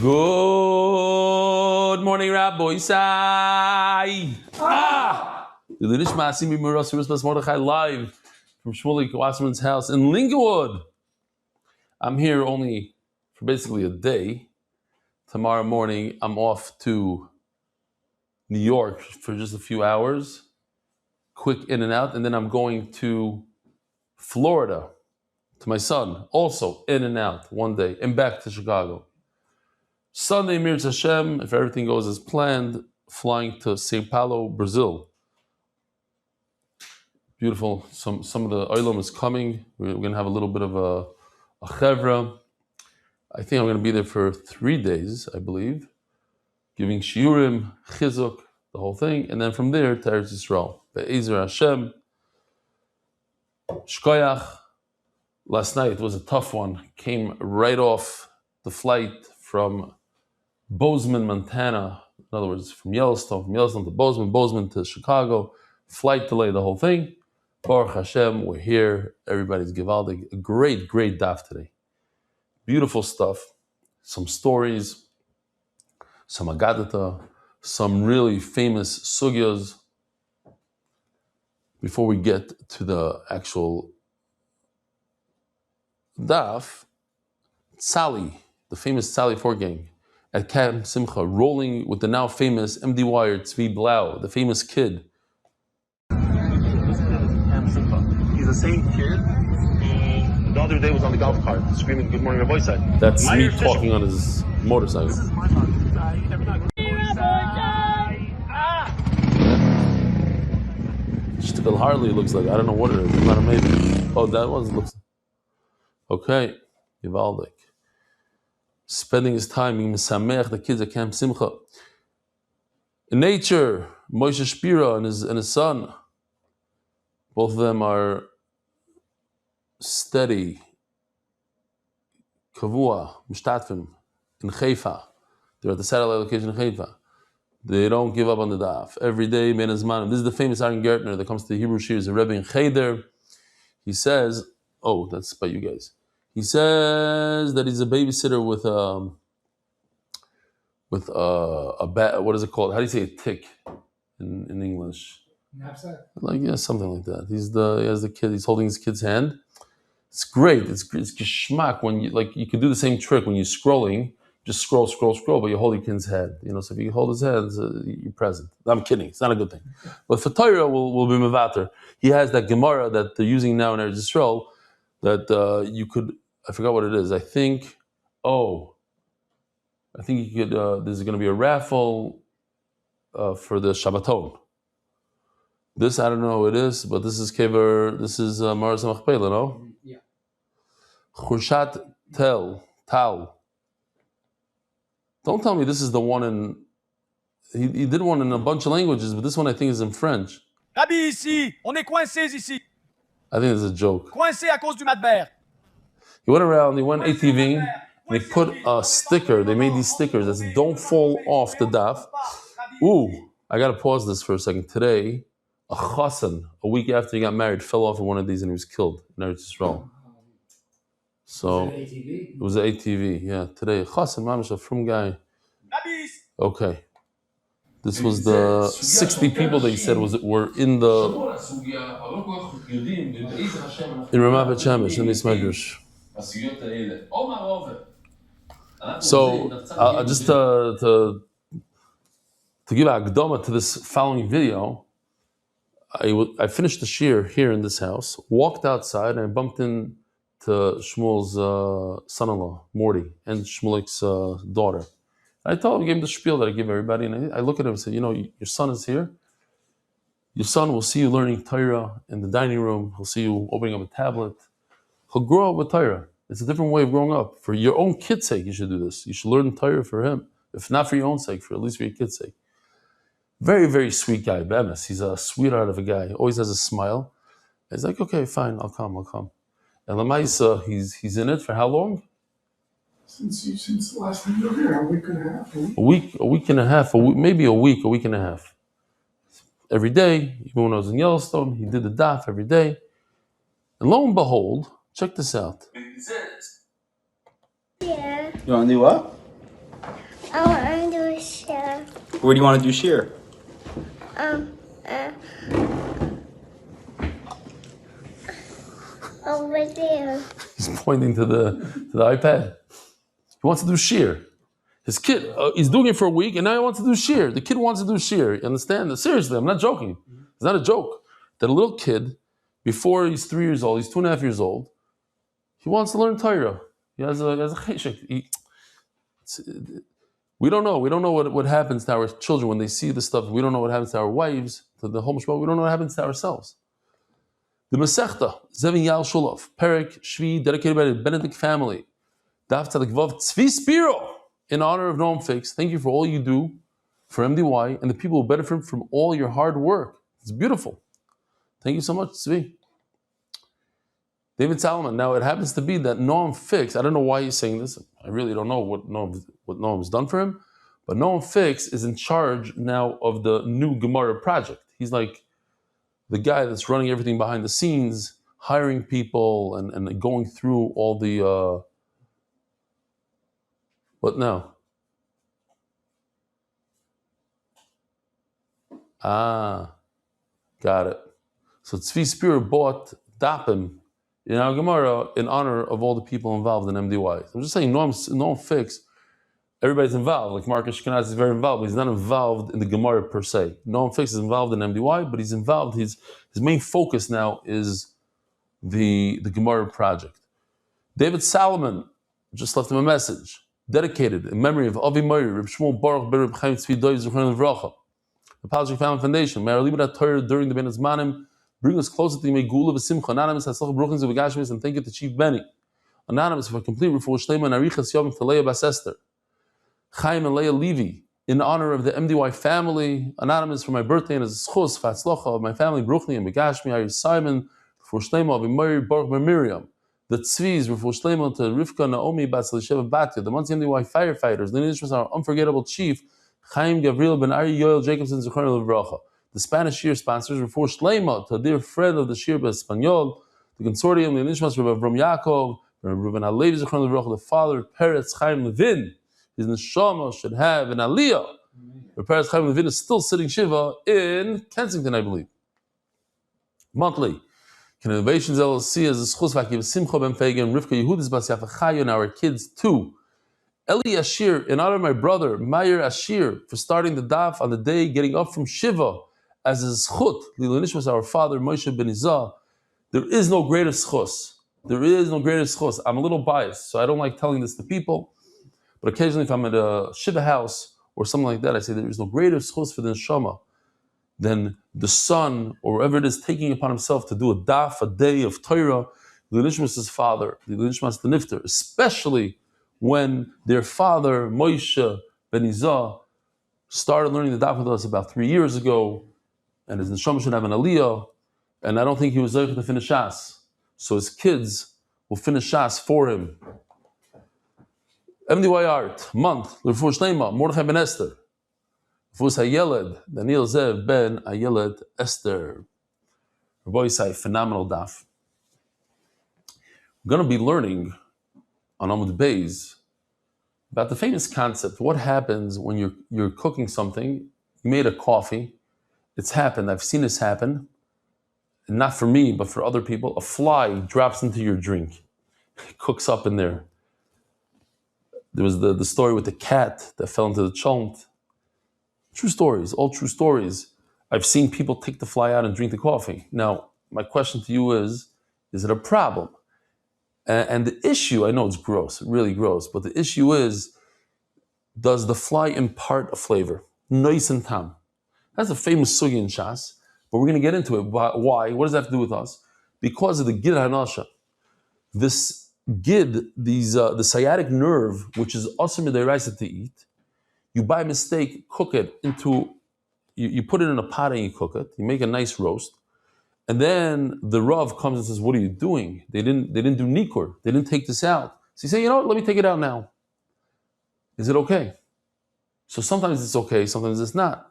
Good morning, Rabbi Isai. Live from Shmulik Wasserman's house in Lincolnwood. I'm here only for basically a day. Tomorrow morning, I'm off to New York for just a few hours, quick in and out, and then I'm going to Florida to my son, also in and out one day, and back to Chicago. Sunday, Mirz Hashem, if everything goes as planned, flying to Sao Paulo, Brazil. Beautiful. Some of the oilam is coming. We're going to have a little bit of a chevra. I think I'm going to be there for 3 days, I believe, giving shiurim, chizuk, the whole thing, and then from there to Eretz Yisrael. Be'ezer Hashem, shkoyach. Last night was a tough one. Came right off the flight from Bozeman, Montana. In other words, from Yellowstone to Bozeman to Chicago. Flight delay, the whole thing. Baruch Hashem, we're here. Everybody's givaldig. A great daf today. Beautiful stuff. Some stories, some agadata, some really famous sugyas. Before we get to the actual daf, Sally, the famous Sally Forgang at Camp Simcha, rolling with the now famous MD Wired Tzvi Blau, the famous kid. He's the same kid. The other day was on the golf cart screaming, "Good morning, Rabbi Isai." That's me talking on his motorcycle. This is my Shtickle Harley looks like. I don't know what it is. It's not amazing. Oh, that one looks. Okay, Yivaldik. Spending his time being Mesamech, the kids at Camp Simcha. In nature, Moshe Shpira and his son, both of them are steady, kavua, mishtatfim, in Haifa. They're at the satellite location in Haifa. They don't give up on the daf. Every day, Ben Azmanim. This is the famous Aaron Gertner that comes to the Hebrew Shirs, a Rebbe in Cheder. He says, oh, that's by you guys. He says that he's a babysitter with a bat. What is it called? How do you say a tick in English? Knapsack? Something like that. He has the kid. He's holding his kid's hand. It's great. It's geschmack when you could do the same trick when you're scrolling. Just scroll, but you hold your kid's head. So if you hold his head, you're present. I'm kidding. It's not a good thing. But for Torah, will be mevater. He has that Gemara that they're using now in Eretz Yisrael that you could. I forgot what it is. I think you could. There's going to be a raffle for the Shabbaton. This I don't know who it is, but this is Kever. This is Maras Machpelah, no? Yeah. Chushat Tal. Don't tell me this is the one in. He did one in a bunch of languages, but this one I think is in French. Rabbi, ici, on est coincés ici. I think it's a joke. Coincés à cause du Madber. He went around, he went ATV, and he put a sticker. They made these stickers that said, "Don't fall off the daf." Ooh, I got to pause this for a second. Today, a chassan, a week after he got married, fell off of one of these and he was killed in Eretz Yisrael. So it was an ATV, yeah. Today, chassan, mamish, a frum guy. Okay. This was the 60 people that he said were in Ramat Bet Shemesh in this medrash. So just to give a akdama to this following video, I finished the shir here in this house, walked outside, and I bumped into Shmuel's son-in-law, Morty, and Shmulik's daughter. I told him, I gave him the spiel that I give everybody, and I look at him and said, your son is here. Your son will see you learning Torah in the dining room. He'll see you opening up a tablet. He'll grow up with Torah. It's a different way of growing up. For your own kid's sake, you should do this. You should learn Torah for him. If not for your own sake, at least for your kid's sake. Very, very sweet guy, Bemis. He's a sweetheart of a guy. Always has a smile. He's like, okay, fine, I'll come. And Lamaisa, he's in it for how long? Since the last time you were here, a week and a half. A week and a half, maybe a week and a half. Every day, even when I was in Yellowstone, he did the daf every day. And lo and behold, check this out. Yeah. You want to do what? I want to do a show. Where do you want to do shear? Um, uh, over there. He's pointing to the iPad. He wants to do shear. His kid, he's doing it for a week, and now he wants to do shear. The kid wants to do shear. You understand? Seriously, I'm not joking. It's not a joke. That a little kid, before he's 3 years old, he's 2.5 years old, he wants to learn Torah. He has a cheshek. We don't know. We don't know what happens to our children when they see this stuff. We don't know what happens to our wives, to the whole mishpah. We don't know what happens to ourselves. The Masechta, Zevin Yal Shulov, Perek, Shvi, dedicated by the Benedict family. Daf Tzadik Vav Tzvi Spiro, in honor of Noam Fix. Thank you for all you do for MDY and the people who benefit from all your hard work. It's beautiful. Thank you so much, Tzvi. David Salomon. Now it happens to be that Noam Fix, I don't know why he's saying this. I really don't know what Noam's done for him. But Noam Fix is in charge now of the new Gemara project. He's like the guy that's running everything behind the scenes, hiring people and going through all the... What now? Got it. So Tzvi Spiro bought Dapim in our Gemara in honor of all the people involved in MDY. I'm just saying, Noam Fix, everybody's involved. Like Mark Ashkenaz is very involved, but he's not involved in the Gemara per se. Noam Fix is involved in MDY, but he's involved, his main focus now is the Gemara project. David Salomon just left him a message, dedicated in memory of Avi Meir, Reb Shmuel Baruch Ben Reb Chaim Tzvi Doiv Zuchron Levracha. The Palestine Family Foundation, may our Libra Torah during the Ben Zmanim bring us closer to the Megula V'Simcha. Anonymous, Hatzlach Bruchins V'Gashmis, and thank you to Chief Benny. Anonymous for a complete refuah shlema and arichas yom to Leah Bas Esther. Chaim and Leah Levy, in honor of the MDY family. Anonymous for my birthday and as schus v'atzlocha of my family Bruchni and Begashmi. Ari Simon for shlema of Imari Baruch Bar Miriam. The Tzvi's refuah shlema to Rivka Naomi Bas Elisheva Batya. The Monsey MDY firefighters. The Nishmas, our unforgettable chief Chaim Gabriel Ben Ari Yoel Jacobson Zuchron Levracha. The Spanish Shir sponsors refer Shlema to a dear friend of the Shir Espanol, the consortium, the Nishmas Rabbi Avram Yaakov, Rabbi Alevi Zuchron Levracha, the father of Peretz Chaim Levin. His neshama should have an aliyah. Rabbi Peretz Chaim Levin is still sitting Shiva in Kensington, I believe. Monthly. Can Innovations LLC as a schus vakiv Simcha Ben Fagan, Rivka Yehudis Bas Yafa Chayo, and our kids too. Eli Ashir, in honor of my brother, Meir Ashir, for starting the daf on the day getting up from Shiva as a zchut, Lilo Nishmas, our father, Moshe Ben Izah. There is no greater schus. There is no greater schus. I'm a little biased, so I don't like telling this to people, but occasionally if I'm at a Shiva house or something like that, I say there is no greater schus for the neshama than the son, or whoever it is, taking upon himself to do a daf, a day of Torah, Lilo Nishmas' father, Lilo Nishmas the Nifter, especially when their father, Moshe Ben Izah, started learning the daf with us about 3 years ago, and his neshama should have an aliyah, and I don't think he was able to finish Shas. So his kids will finish Shas for him. MDY Art, month, L'Refuah Shlema, Mordechai Ben Esther. L'Refuah Hayeled, Daniel Zev Ben Hayeled Esther. Rabbi Yisai, phenomenal daf. We're going to be learning on Amud Beis about the famous concept. What happens when you're cooking something? You made a coffee. It's happened. I've seen this happen. And not for me, but for other people. A fly drops into your drink. It cooks up in there. There was the story with the cat that fell into the chullin. True stories, all true stories. I've seen people take the fly out and drink the coffee. Now, my question to you is it a problem? And the issue, I know it's gross, really gross, but the issue is, does the fly impart a flavor? Nois and tam. That's a famous sugi in Shas, but we're going to get into it. Why? What does that have to do with us? Because of the gid hanasha. This gid, the sciatic nerve, which is asur midiraisa to eat, you by mistake cook it into, you put it in a pot and you cook it, you make a nice roast, and then the Rav comes and says, what are you doing? They didn't do nikur. They didn't take this out. So you say, you know what, let me take it out now. Is it okay? So sometimes it's okay, sometimes it's not.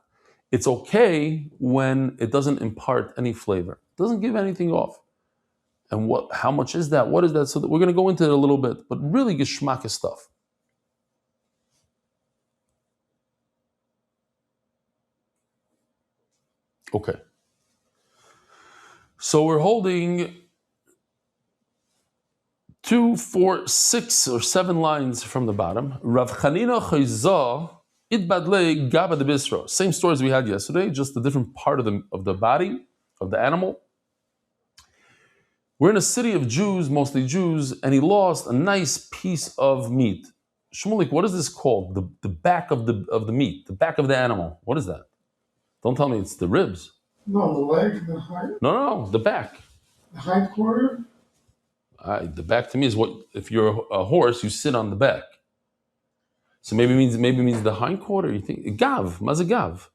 It's okay when it doesn't impart any flavor. It doesn't give anything off. And how much is that? What is that? So we're going to go into it a little bit, but really geschmack stuff. Okay. So we're holding 2, 4, 6, or 7 lines from the bottom. Rav Chanina Chayza Idbadle Gaba de Bisro. Same story as we had yesterday, just a different part of the body of the animal. We're in a city of Jews, mostly Jews, and he lost a nice piece of meat. Shmulik, what is this called? The back of the meat, the back of the animal. What is that? Don't tell me it's the ribs. No, the leg, the hind, No, the back. the hind quarter. The back to me is what, if you're a horse, you sit on the back. So maybe means the hind quarter. You think gav, maza gav.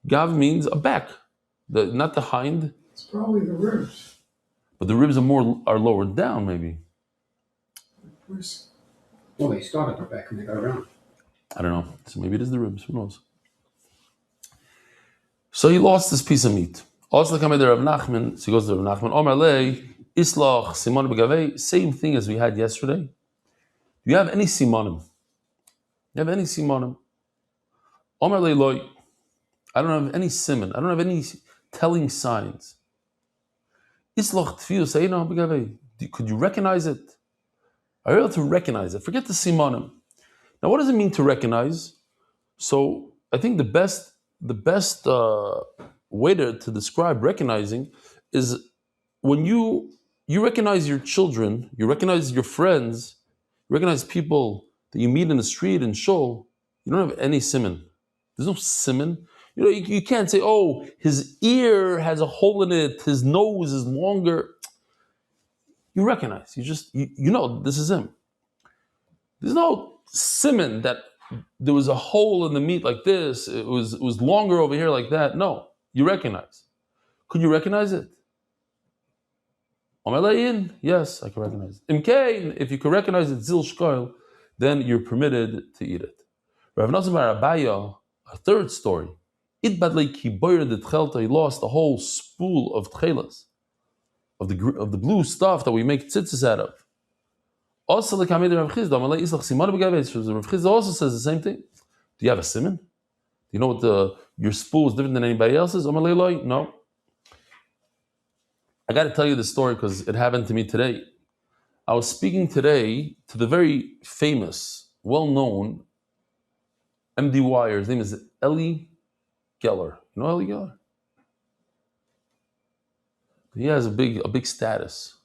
Gav means a back, not the hind. It's probably the ribs. But the ribs are lower down, maybe. Well, they start at the back and they go around. I don't know. So maybe it is the ribs. Who knows? So he lost this piece of meat. Also, the Rav Nachman. So he goes to Rav Nachman. Omar lei islach simon begavei. Same thing as we had yesterday. Do you have any simonim? You have any simonim? Omar lei loy. I don't have any simon. I don't have any telling signs. Islach tfiu seino begavei. Could you recognize it? Are you able to recognize it? Forget the simonim. Now, what does it mean to recognize? So, I think the best way to describe recognizing is when you recognize your children, you recognize your friends, you recognize people that you meet in the street in shul. You don't have any simon. There's no simon. You can't say, oh, his ear has a hole in it, his nose is longer. You recognize. You know this is him. There's no simon that there was a hole in the meat like this. It was longer over here like that. No, you recognize. Could you recognize it? Yes, I can recognize it. If you can recognize it, zil shkoil, then you're permitted to eat it. Rav Nazim bar Abaya, a third story. He lost a whole spool of tchelas, of the blue stuff that we make tzitzis out of. Also, the Rav Chizda also says the same thing. Do you have a simon? Do you know what your spool is different than anybody else's? No. I got to tell you this story because it happened to me today. I was speaking today to the very famous, well-known MDY. His name is Eli Geller. You know Eli Geller? He has a big status.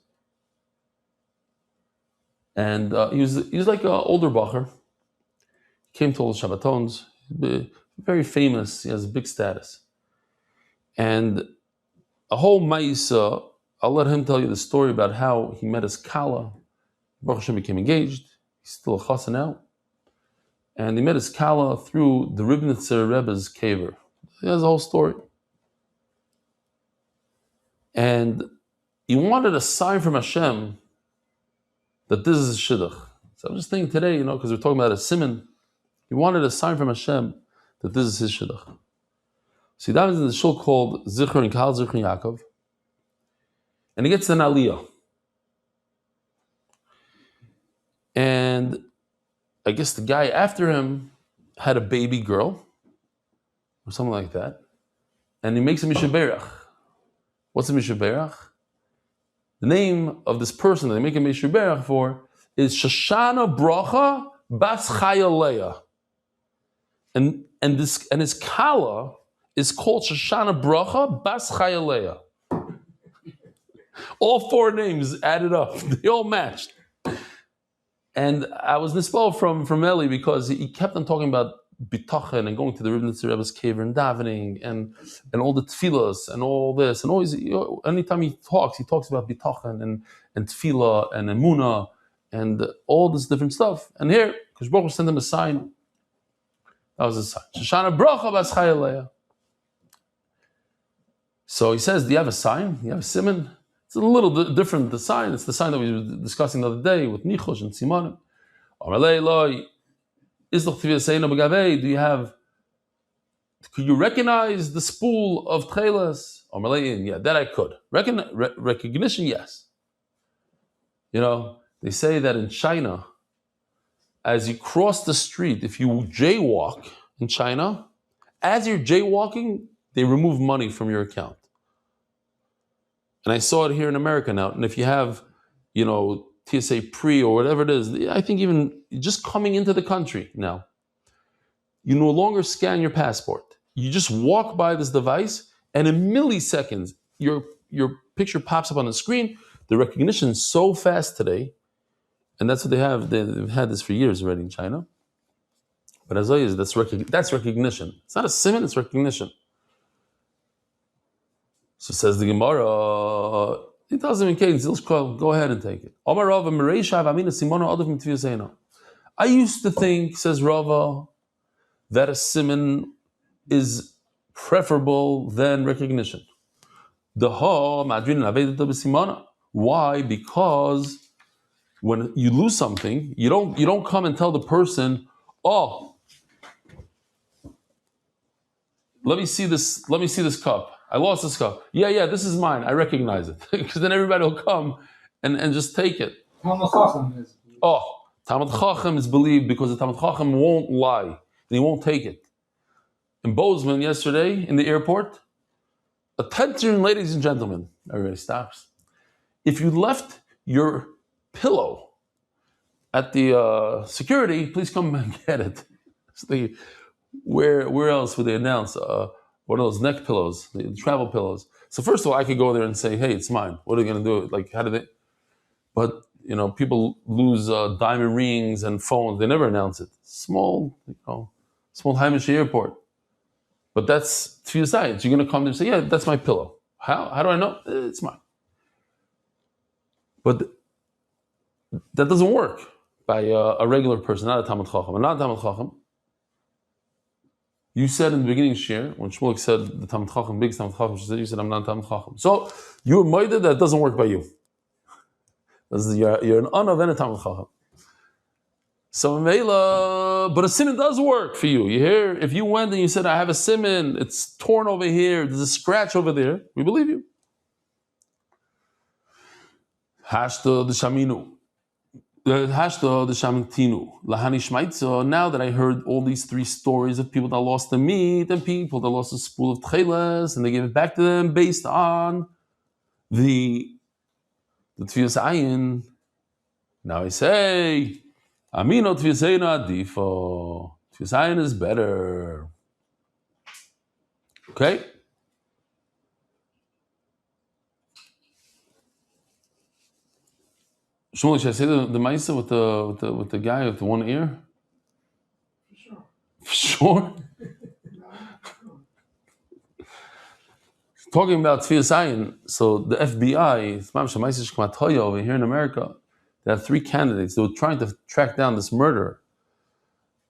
And he was like an older bacher. He came to all the Shabbatons. Very famous. He has a big status. And a whole ma'isa, I'll let him tell you the story about how he met his kala. Baruch Hashem became engaged. He's still a chassan now. And he met his kala through the Ribnitzer Rebbe's kaver. He has a whole story. And he wanted a sign from Hashem that this is shidduch. So I'm just thinking today, because we're talking about a simon, he wanted a sign from Hashem that this is his shidduch. So he davens in the shul called Zichron and Kahal Zichron Yaakov, and he gets an aliyah. And I guess the guy after him had a baby girl, or something like that, and he makes a mishaberach. What's a mishaberach? The name of this person that they make a mishaberach for is Shoshana Bracha Bas Chayaleah. And his kala is called Shoshana Bracha Bas Chayaleah. All 4 names added up. They all matched. And I was nispal from Eli because he kept on talking about bitachon and going to the Ribnitzer Rebbe's cave and davening and all the tefillas and all this. And always, anytime he talks about bitachon and tefillah and emunah and all this different stuff. And here, because Baruch sent him a sign. That was his sign. Shoshana Bracha Bas Chayaleah. So he says, do you have a sign? Do you have a simon? It's a little different, the sign. It's the sign that we were discussing the other day with Nichosh and Simonim. Do you have Could you recognize the spool of tchelas? Yeah, that I could. Recognition, yes. They say that in China, as you cross the street, if you jaywalk in China, as you're jaywalking, they remove money from your account. And I saw it here in America now. And if you have, TSA pre or whatever it is, I think even just coming into the country now, you no longer scan your passport. You just walk by this device, and in milliseconds, your picture pops up on the screen. The recognition is so fast today, and that's what they have. They've had this for years already in China. But as always, that's recognition. It's not a simon, it's recognition. So says the Gemara, it doesn't mean go ahead and take it. I used to think, says Rava, that a simon is preferable than recognition. Why? Because when you lose something, you don't come and tell the person, oh, let me see this cup. I lost this cup. Yeah, this is mine. I recognize it. Because then everybody will come and just take it. Talmud Chacham is. Oh, Talmud Chacham is believed because the Talmud Chacham won't lie. And he won't take it. In Bozeman yesterday, in the airport, attention, ladies and gentlemen, everybody stops. If you left your pillow at the security, please come and get it. So where else would they announce one of those neck pillows, the travel pillows? So first of all, I could go there and say, hey, it's mine. What are they going to do? Like, how do they? But, people lose diamond rings and phones. They never announce it. Small Hamish airport. But that's to your side. You're going to come there and say, yeah, that's my pillow. How do I know? It's mine. But that doesn't work by a regular person, not a Talmud Chacham. And not a Talmud Chacham. You said in the beginning of Shir, when Shmuel said the Talmud Chacham, big Talmud Chacham, you said, I'm not a Talmud Chacham. So you admitted that it doesn't work by you. You're an un of a Talmud Chacham. So but a simon does work for you. You hear? If you went and you said, I have a simon, it's torn over here, there's a scratch over there, we believe you. Hashta the Shaminu. Hashta the Shamtinu. Lahani Shmaitza. Now that I heard all these three stories of people that lost the meat and people that lost a spool of tcheles and they gave it back to them based on the Tfias Ayin. Now I say, Amino Tfiaseina Adifo. Tfias Ayin is better. Okay? Shmuel, should I say the Maisa with the guy with the one ear? For sure. Talking about Tfias Ayin, so the FBI, over here in America, they have three candidates. They were trying to track down this murderer,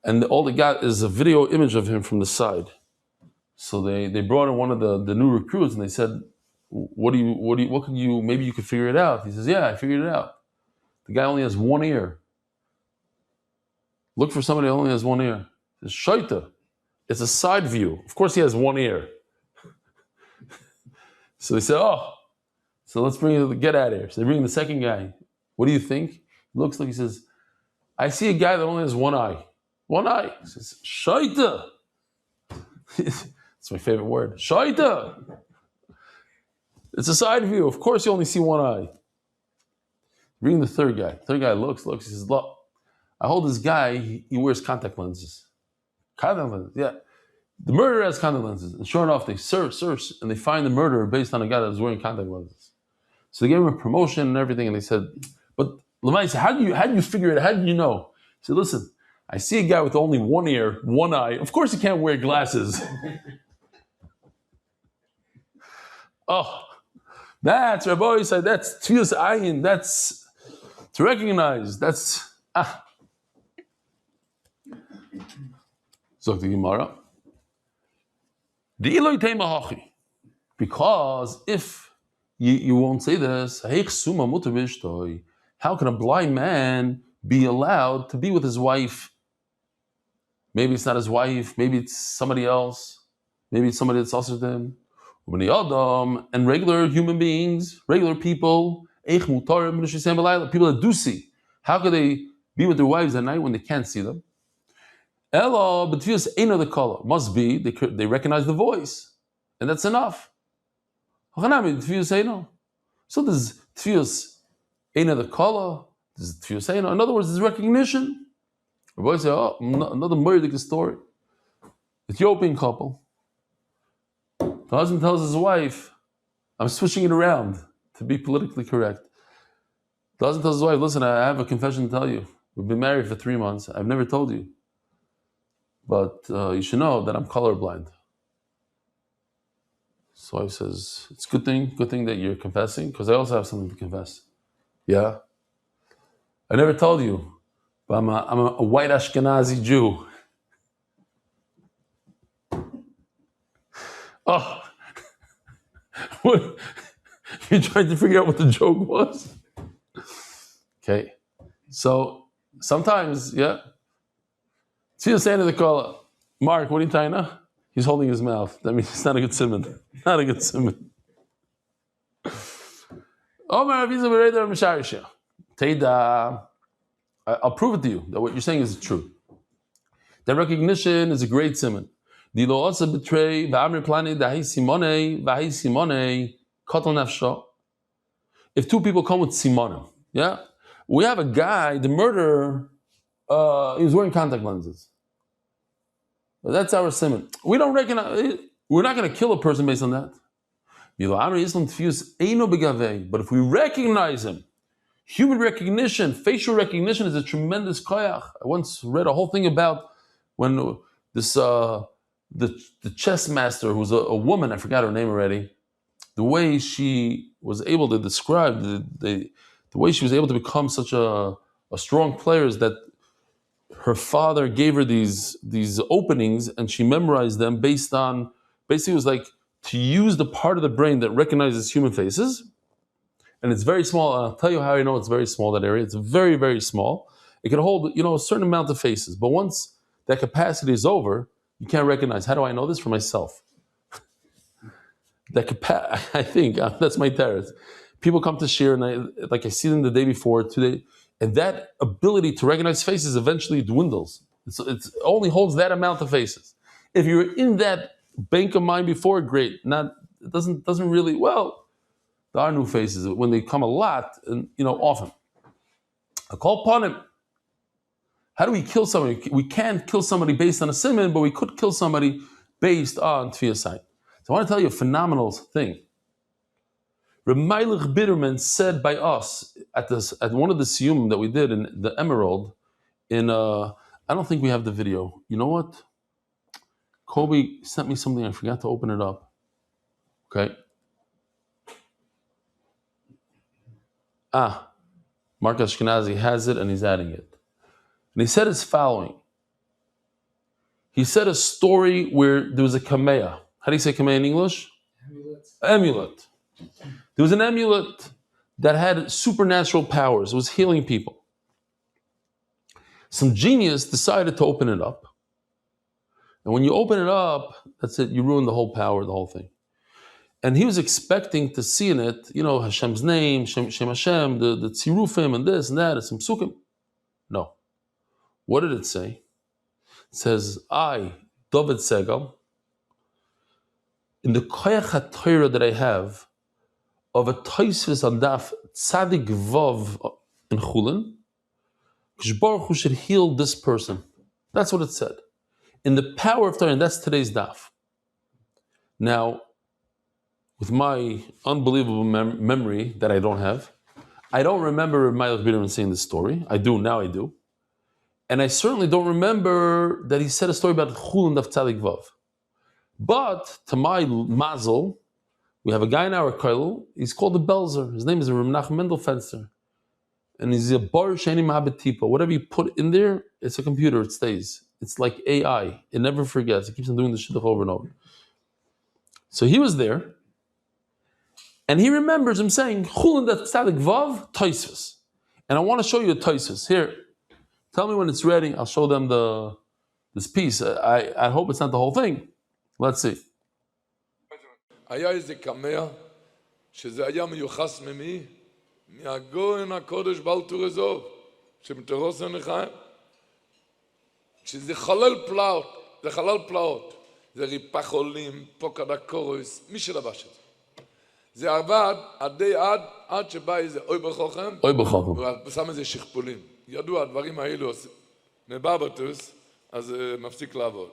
and all they got is a video image of him from the side. So they brought in one of the new recruits, and they said, "What can you? Maybe you could figure it out." He says, "Yeah, I figured it out. The guy only has one ear. Look for somebody who only has one ear." He says, "Shaita, it's a side view. Of course, he has one ear." So they said, "Oh, so let's get out of here." So they bring the second guy. What do you think? He looks like, he says, "I see a guy that only has one eye. One eye." He says, "Shaita." It's my favorite word. Shaita. It's a side view. Of course, you only see one eye. Bring the third guy. Third guy looks. He says, "Look, I hold this guy. He wears contact lenses. Contact lenses, yeah. The murderer has contact lenses." And sure enough, they search, and they find the murderer based on a guy that was wearing contact lenses. So they gave him a promotion and everything, and they said, "But Lamai, how do you figure it? How do you know?" He said, "Listen, I see a guy with only one ear, one eye. Of course, he can't wear glasses." Oh, that's Rabbi said. That's Tfias Ayin. That's to recognize. That's So the Gemara. Because if you won't say this, how can a blind man be allowed to be with his wife? Maybe it's not his wife, maybe it's somebody else. Maybe it's somebody that's also to him. And regular human beings, regular people, people that do see. How could they be with their wives at night when they can't see them? Ella, but tefillas ain't the color. Must be they recognize the voice, and that's enough. So there's tefillas ain't the color. There's tefillas ain't. In other words, there's recognition. The boy say, "Oh, another murder story." Ethiopian couple. The husband tells his wife, "I'm switching it around to be politically correct." The husband tells his wife, "Listen, I have a confession to tell you. We've been married for 3 months. I've never told you. But you should know that I'm colorblind." So he says, "It's good thing that you're confessing, because I also have something to confess." "Yeah? I never told you, but I'm a white Ashkenazi Jew." Oh, what? You tried to figure out what the joke was? Okay, so sometimes, yeah. See the saying of the caller, Mark, what are you tying up? He's holding his mouth. That means it's not a good simon. Not a good simon. I'll prove it to you that what you're saying is true. That recognition is a great simon. If two people come with simonim, yeah, we have a guy, the murderer, he was wearing contact lenses. That's our simon. We don't recognize. We're not going to kill a person based on that. But if we recognize him, human recognition, facial recognition is a tremendous koyach. I once read a whole thing about when this the chess master, who was a woman, I forgot her name already, the way she was able to describe the way she was able to become such a strong player is that her father gave her these openings, and she memorized them based on, basically it was like to use the part of the brain that recognizes human faces. And it's very small. And I'll tell you how I know it's very small, that area. It's very, very small. It can hold, a certain amount of faces. But once that capacity is over, you can't recognize. How do I know this? For myself. I think, that's my terror. People come to share, and I see them the day before, today, and that ability to recognize faces eventually dwindles. It only holds that amount of faces. If you're in that bank of mind before, great. It doesn't really, well, there are new faces when they come a lot, and often. I call upon him. How do we kill somebody? We can't kill somebody based on a simon, but we could kill somebody based on tefillah. So I want to tell you a phenomenal thing. Reb Meilich Bitterman said by us at one of the siyum that we did in the Emerald, I don't think we have the video. You know what? Kobe sent me something. I forgot to open it up. Okay. Mark Ashkenazi has it, and he's adding it. And he said his following. He said a story where there was a kameah. How do you say kameah in English? Amulet. There was an amulet that had supernatural powers. It was healing people. Some genius decided to open it up. And when you open it up, that's it. You ruin the whole power, the whole thing. And he was expecting to see in it, Hashem's name, Shem Hashem, the tzirufim, and this and that, and some psukim. No. What did it say? It says, I, David Segal, in the koyach HaTorah that I have, of a toisvis on daf tzadik vav in Chullin, Baruch Hu should heal this person. That's what it said. In the power of Torah, and that's today's daf. Now, with my unbelievable memory that I don't have, I don't remember Meilich Bitterman saying this story. I do. And I certainly don't remember that he said a story about Chullin daf tzadik vav. But, to my mazel, we have a guy in our kollel, he's called the Belzer. His name is Reb Menachem Mendel Fenster. And he's a bar sheni mahabetipa. Whatever you put in there, it's a computer, it stays. It's like AI. It never forgets. It keeps on doing the shidduch over and over. So he was there, and he remembers him saying, Chullin daf tzadik vav toisvis. And I want to show you a toisvis. Here, tell me when it's ready. I'll show them this piece. I hope it's not the whole thing. Let's see. היה איזה קמע, שזה היה מיוחס ממי? מהגויין הקודש בעל טור עזוב, שמתרוסן לחיים. שזה חלל פלאות, זה חלל פלאות. זה ריפא חולים, פוקד הקורוס, מי שלבש את זה. זה עבד עד שבא איזה אוי בחוכם, הוא שם איזה שכפולים. ידוע, הדברים האלו מבבטוס, אז מפסיק לעבוד.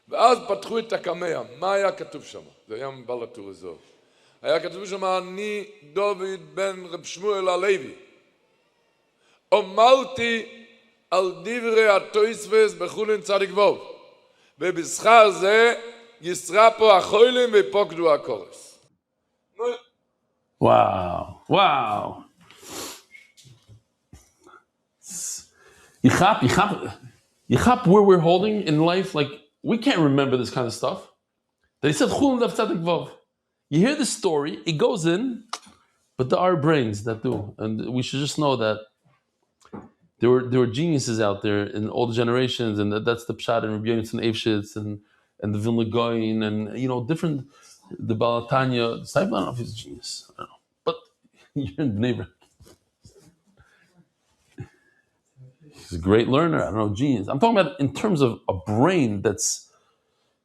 ואז פתחו את הקמע. מה היה כתוב שם? זה היה מבעל הטור עזוב. היה כתוב שם, אני דוד בן רב שמואל הלוי. אמרתי על דברי התוספות בחולין צדיק ווב. ובשכר זה ישרה פה החולים ופוקדו הקורס. Wow. You chop where we're holding in life, like, we can't remember this kind of stuff. They said, Chullin Daf Tzadik Vav. You hear the story, it goes in, but there are brains that do. And we should just know that there were geniuses out there in all the generations, and that's the Pshat and Rabbi Yonason Eifshitz and the Vilna Gaon, and different, the Balatanya. I don't know if he's a genius. I don't know. But you're in Bnei Brak. He's a great learner. I don't know, genius. I'm talking about in terms of a brain that's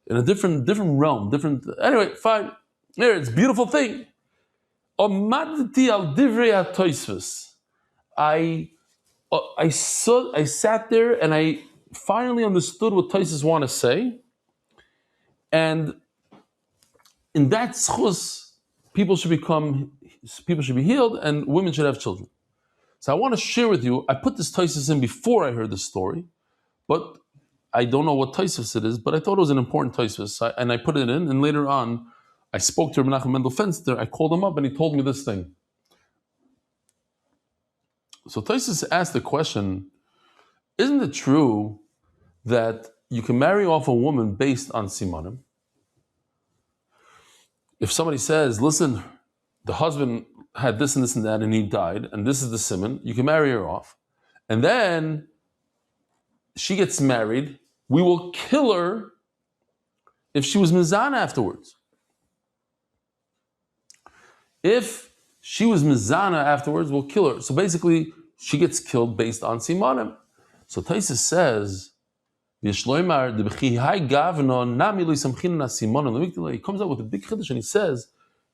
in a different realm, Anyway, fine. There, it's a beautiful thing. Omadti al divrei hatoisvus. I sat there and I finally understood what Taisus want to say. And in that schus, people should be healed and women should have children. So I want to share with you, I put this Taisus in before I heard this story, but I don't know what Taisus it is, but I thought it was an important Taisus, and I put it in, and later on, I spoke to Menachem Mendel Fenster, I called him up and he told me this thing. So Taisus asked the question, isn't it true that you can marry off a woman based on simanim? If somebody says, listen, the husband had this and this and that and he died, and this is the siman, you can marry her off. And then she gets married, we will kill her if she was mizana afterwards. If she was mizana afterwards, we'll kill her. So basically, she gets killed based on simanim. So Taisus says, he comes out with a big chiddush and he says,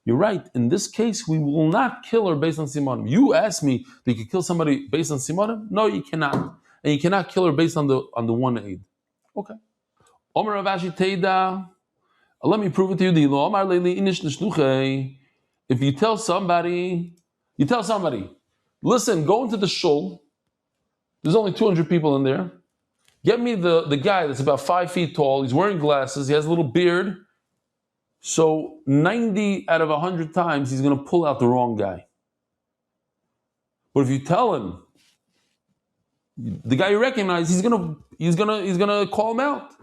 you're right, in this case, we will not kill her based on simanim. You asked me that you could kill somebody based on simanim? No, you cannot. And you cannot kill her based on the one aid. Okay. Omer Ravashi Teida, let me prove it to you. If you tell somebody, listen, go into the shul. There's only 200 people in there. Get me the guy that's about 5 feet tall. He's wearing glasses. He has a little beard. So 90 out of 100 times, he's going to pull out the wrong guy. But if you tell him, the guy you recognize, he's gonna call him out.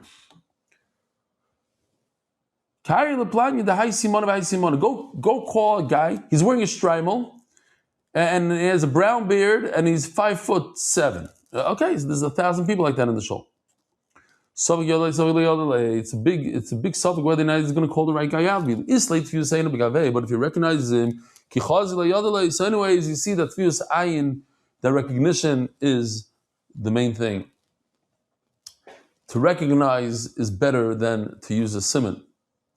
Go call a guy. He's wearing a shtreimel, and he has a brown beard, and he's 5'7". Okay, so there's 1,000 people like that in the show. It's a big suffix whether or not he's going to call the right guy out. It's late for you to say no, but if you recognize him, so anyways, you see that tfius ayin, that recognition is the main thing. To recognize is better than to use a siman.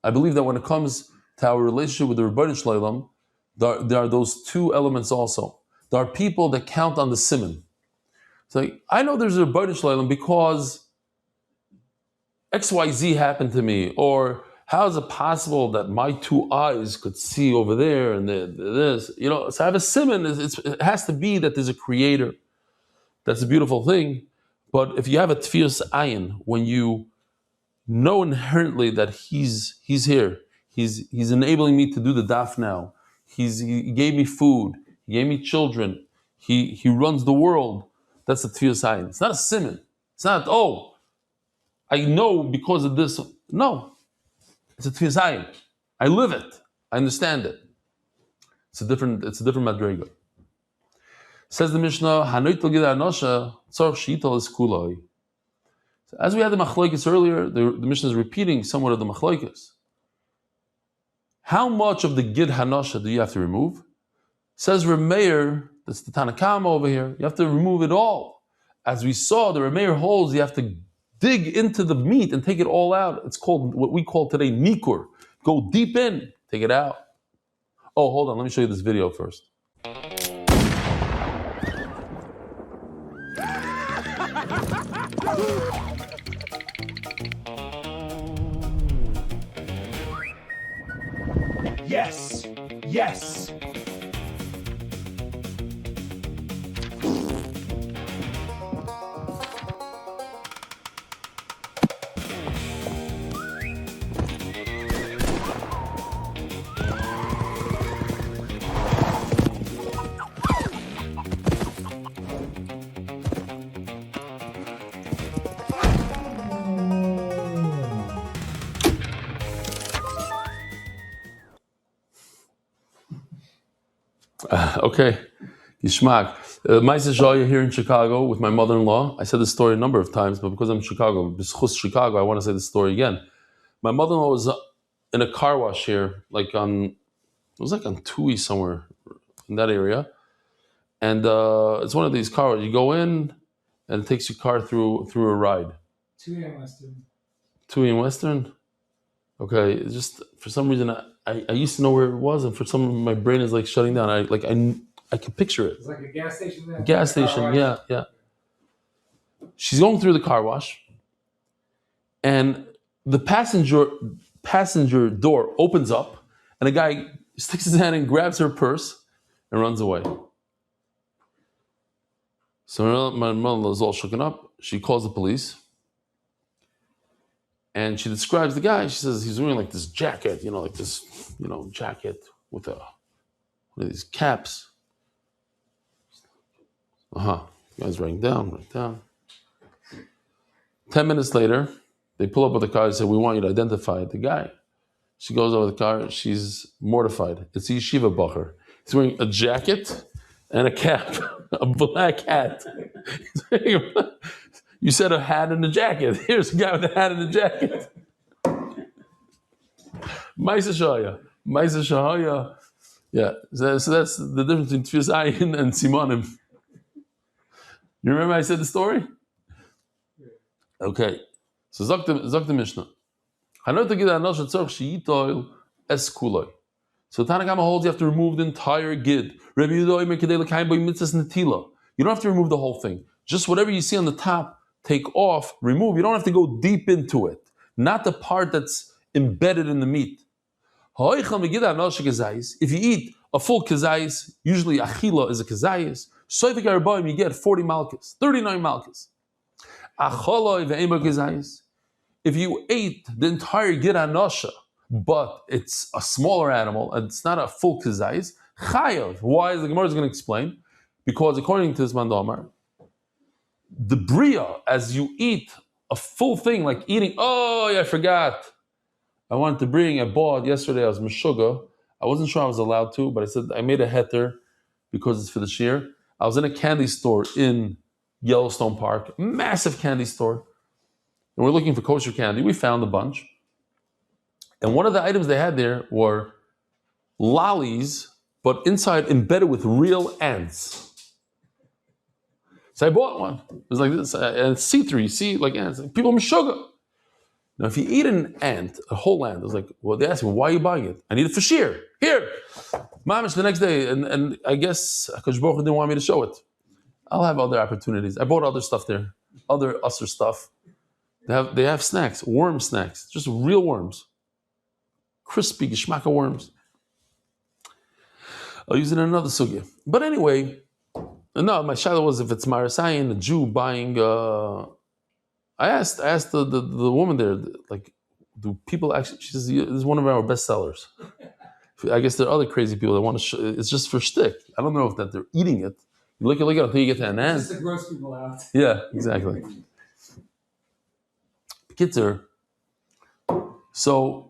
I believe that when it comes to our relationship with the Rebbeinu Shleilam, there are those two elements also. There are people that count on the siman. It's like, I know there's a Rebbeinu Shleilam because XYZ happened to me, or how is it possible that my two eyes could see over there and this? So I have a siman. It has to be that there's a creator. That's a beautiful thing. But if you have a tfius ayin, when you know inherently that he's here, he's enabling me to do the daf now. He gave me food. He gave me children. He runs the world. That's a tfius ayin. It's not a siman. It's not, I know because of this. No. It's a tfius ayin. I live it. I understand it. It's a different madrega. Says the Mishnah, Hanoitel Gida Anosha, Tzorch Shital is Kuloi. So as we had the machlokes earlier, the Mishnah is repeating somewhat of the machlokes. How much of the Gid Hanosha do you have to remove? Says Rameir, that's the Tanakama over here, you have to remove it all. As we saw, the Rameir holds, you have to dig into the meat and take it all out. It's called what we call today nikur. Go deep in, take it out. Oh, hold on, let me show you this video first. Yes! Yes! Okay, Yishmak. Maisa Joya here in Chicago with my mother-in-law. I said this story a number of times, but because I'm in Chicago, Chicago, I want to say this story again. My mother-in-law was in a car wash here, it was like on Tui somewhere in that area. And it's one of these car washes. You go in and it takes your car through a ride. Tui and Western. Tui and Western? Okay, it's just for some reason I used to know where it was, and for some reason my brain is like shutting down. I can picture it. It's like a gas station there. Gas station, yeah. She's going through the car wash, and the passenger door opens up, and a guy sticks his hand and grabs her purse and runs away. So my mother is all shooken up. She calls the police. And she describes the guy. She says he's wearing like this jacket, jacket with one of these caps. The guy's writing down. 10 minutes later, they pull up with the car and say, "We want you to identify the guy." She goes over the car. She's mortified. It's a yeshiva bacher. He's wearing a jacket and a cap, a black hat. You said a hat and a jacket. Here's a guy with a hat and a jacket. Maisa Shahaya. Yeah, so that's the difference between Tfis Ayin and Simonim. You remember I said the story? Okay. So Zok the Mishnah. So Tanakama holds you have to remove the entire gid. You don't have to remove the whole thing. Just whatever you see on the top, take off, remove. You don't have to go deep into it. Not the part that's embedded in the meat. If you eat a full kazayis, usually achila is a kazayis, you get 40 malchus, 39 malchus. If you ate the entire gid anosha, but it's a smaller animal, and it's not a full kazayis, chayav. Why? The Gemara is going to explain. Because according to this Mandamar, the bria, as you eat a full thing, like eating, I forgot. I wanted to bring, I bought yesterday, I was Meshuggah. I wasn't sure I was allowed to, but I said, I made a heter because it's for the shear. I was in a candy store in Yellowstone Park, massive candy store. And we're looking for kosher candy. We found a bunch. And one of the items they had there were lollies, but inside embedded with real ants. So I bought one. It was like this, and it's see-through. You see, like ants. People Meshuggah. Now, if you eat an ant, a whole ant, it's like, well, they ask me, why are you buying it? I need it for shear. Here, mamish the next day, and I guess Hakadosh Baruch Hu didn't want me to show it. I'll have other opportunities. I bought other stuff there, other usser stuff. They have snacks, worm snacks, just real worms, crispy geschmacka worms. I'll use it in another sugya. But anyway. No, my shadow was if it's Marasayan, a Jew buying. I asked the woman there, like, do people actually? She says this is one of our best sellers. I guess there are other crazy people that want to. It's just for shtick. I don't know if that they're eating it. You look at it until you get to an ant. Just to gross people out. Yeah, exactly. Kitzer. So.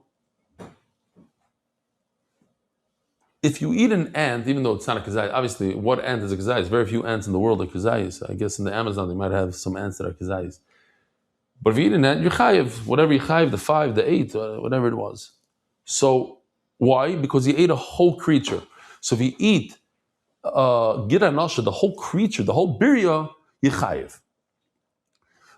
If you eat an ant, even though it's not a kazayis, obviously, what ant is a kazayis? Very few ants in the world are kazayis. I guess in the Amazon they might have some ants that are kazayis. But if you eat an ant, you're chayiv. Whatever you chayiv, the 5, the 8, whatever it was. So Why? Because he ate a whole creature. So if you eat Gid Anasha, the whole creature, the whole birya, you chayiv.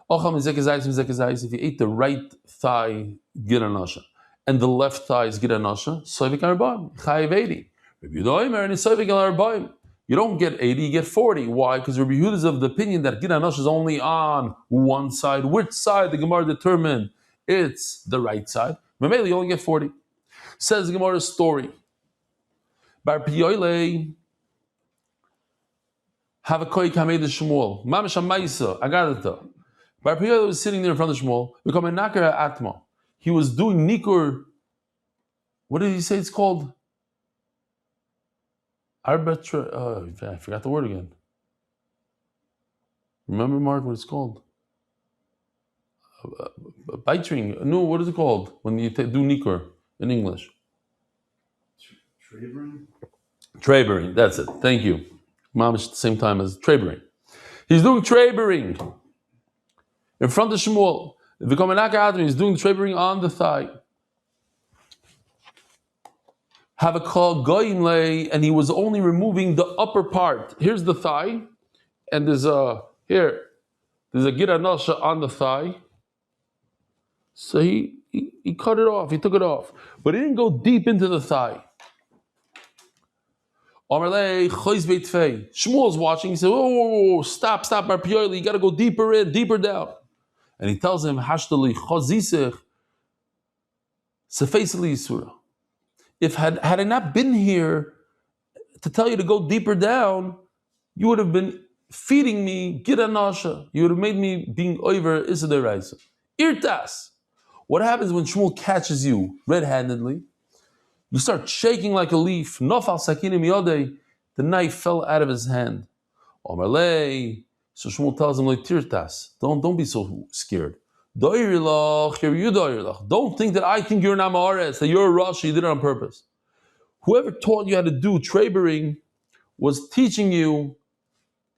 If you ate the right thigh, Gid Anasha, and the left thigh is Gid Anasha, Soivik Arbaim, chayiv 80. Rabbi Yehuda and Soivik Arbaim. You don't get 80, you get 40. Why? Because Rabbi Yehuda is of the opinion that Gid Anasha is only on one side. Which side the Gemara determined? It's the right side. Mameli, you only get 40. Says the Gemara's story. Bar Piyoyle, have a koi kamei de Shmuel. Mamash Amaisa, Agadata. Bar Piyoyle was sitting there in front of Shmuel. We come in Nakar Atma. He was doing Nikur. What did he say it's called? I forgot the word again. Remember, Mark, what it's called? Bitring. No, what is it called when you do Nikur in English? Trabering. That's it. Thank you. Mamish at the same time as Trabering. He's doing Trabering in front of Shmuel. He's doing Trabering on the thigh. Have a call goyim lay, and he was only removing the upper part. Here's the thigh, and there's a Gid Anasha on the thigh. So he cut it off, he took it off. But he didn't go deep into the thigh. Shmuel's watching, he said, whoa, stop, Bar Piyoyle, you gotta go deeper in, deeper down. And he tells him, Hashtali chazisech sefeisli yisura. If had I not been here to tell you to go deeper down, you would have been feeding me Gid Anasha. You would have made me being over Isaderaisa. Irtas. What happens when Shmuel catches you red-handedly? You start shaking like a leaf. Nofal sakinim yodei. The knife fell out of his hand. Omerlei. So Shmuel tells him, like, Tirtas. Don't be so scared. Don't think that I think you're an Amaretz, that you're a Rashi, you did it on purpose. Whoever taught you how to do Trabering was teaching you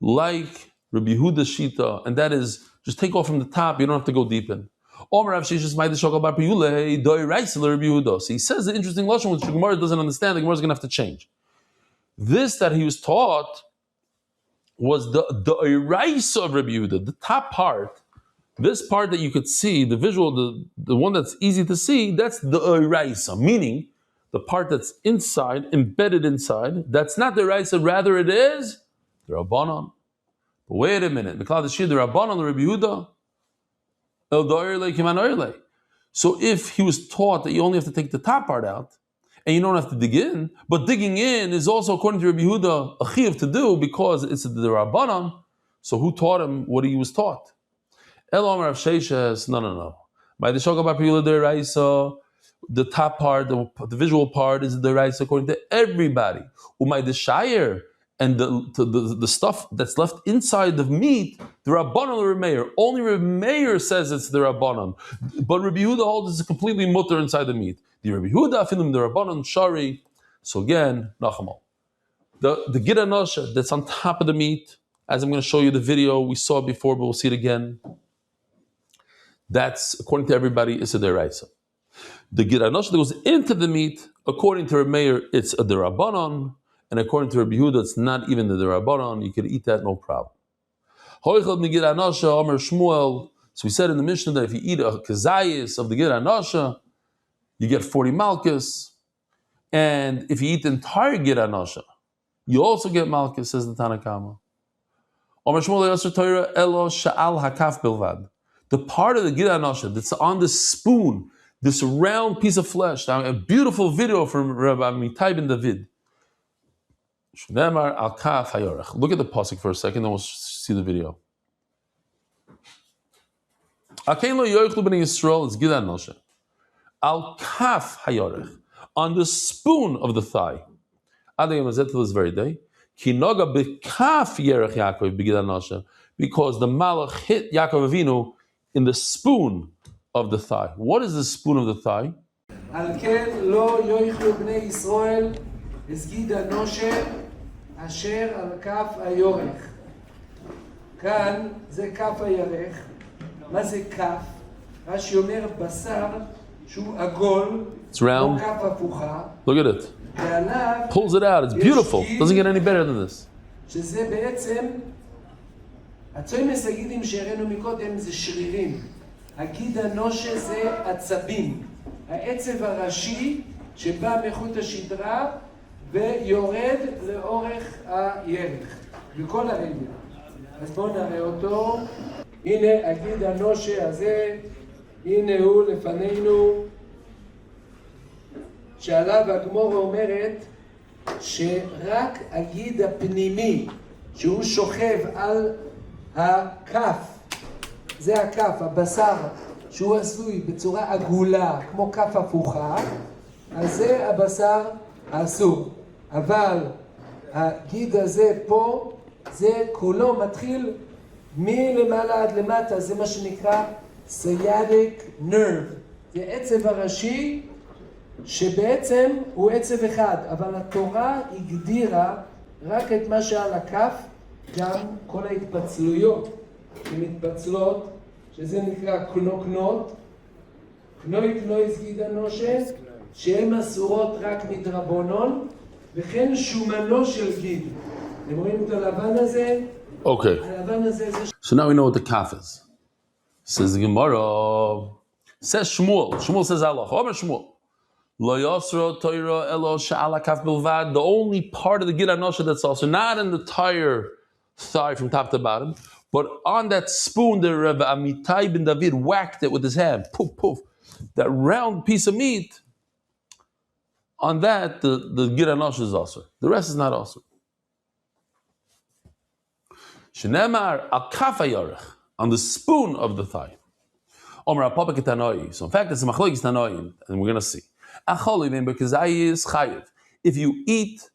like Rabbi Yehuda Shita, and that is just take off from the top, you don't have to go deep in. So he says the interesting lesson which the Gemara doesn't understand, the Gemara is going to have to change. This that he was taught was the Eraisa of Rabbi Yehuda, the top part. This part that you could see, the visual, the one that's easy to see, that's the Eraisa, meaning the part that's inside, embedded inside, that's not the Eraisa, rather it is the Rabbanon. But wait a minute, the Rabbanon, the Rabbi Yehuda, so if he was taught that you only have to take the top part out, and you don't have to dig in, but digging in is also, according to Rabbi Yehuda, a chiyuv to do because it's the Rabbanon, so who taught him what he was taught? El Omer Rav Sheshes, no. By the Shoka Bar Piyoyle Deraisa, the top part, the visual part is the Deraisa according to everybody. Umay the Shire and the stuff that's left inside the meat, the Rabbanon or Meir. Only Rabbi Meir says it's the Rabbanon, but Rabbi Yehuda holds it's completely mutter inside the meat. The Rabbi Yehuda afilim the Rabbanon Shari. So again, Nachamal. The Gid Anasha that's on top of the meat, as I'm going to show you the video, we saw it before, but we'll see it again. That's, according to everybody, is a deraisa. The Gid Anasha that goes into the meat, according to Rabbi Meir, it's a derabanan, and according to Rabbi Yehuda, it's not even the derabanan. You can eat that, no problem. So we said in the Mishnah that if you eat a kazayis of the Gid Anasha, you get 40 malchus, and if you eat the entire Gid Anasha, you also get malchus, says the Tanakama. The part of the Gid Anasha that's on the spoon, this round piece of flesh. Now, a beautiful video from Rabbi Mitai ben David. Look at the pasuk for a second, then we'll see the video. It's Gid Anasha. Al kaf hayorech, on the spoon of the thigh. Adayim to this very day. Kinoga bekaf yerech Yaakov b'Gid Anasha, because the Malach hit Yaakov Avinu in the spoon of the thigh. What is the spoon of the thigh? על כן לא יאכלו בני ישראל את גיד הנושר אשר על כף הירך. כאן זה כף הירך. מה זה כף? רש"י אומר בשר שהוא עגול, It's round. כמו כף הפוכה, Look at it. ועליו Pulls it out. It's beautiful. Doesn't get any better than this. שזה בעצם, הצומס הגידים שהראינו מקודם זה שרירים. הגיד הנושה זה עצבים. העצב הראשי שבא מחוט השדרה ויורד לאורך הירך. בכל הרגל. אז בואו נראה אותו. הנה הגיד הנושה הזה, הנה הוא לפנינו, שעליו הגמורה אומרת שרק הגיד הפנימי שהוא שוכב על הכף, זה הכף, הבשר שהוא עשוי בצורה עגולה כמו כף הפוכה, אז זה הבשר האסור. אבל הגיד הזה פה, זה כולו מתחיל מלמעלה עד למטה, זה מה שנקרא sciatic nerve, זה עצב הראשי שבעצם הוא עצב אחד, אבל התורה הגדירה רק את מה שעל הכף, גם כל ההתפצלויות שמתפצלות, שזה נקרא קנוקנות, קנוי קנוי סגיד הנושה, שהן אסורות רק מדרבנון, וכן שומנו של גיד. אתם רואים את הלבן הזה? Okay. הלבן הזה זה... So now we know what the kaf is. Says the Gemara. Says Shmuel. Shmuel says Allah. Omer Shmuel. Lo yosro toiro elo sha'ala kaf bilvad. The only part of the gid anosha that's also not in the entire thigh from top to bottom, but on that spoon that Rav Amitai ben David whacked it with his hand. Poof, poof. That round piece of meat, on that, the gid anosha is also. The rest is not also. Shenemar al kafa yorech, on the spoon of the thigh. Omer apapa ketanoi. So in fact, it's a machlokes tanoi, and we're going to see. Acholivim bekezayis chayiv. If you eat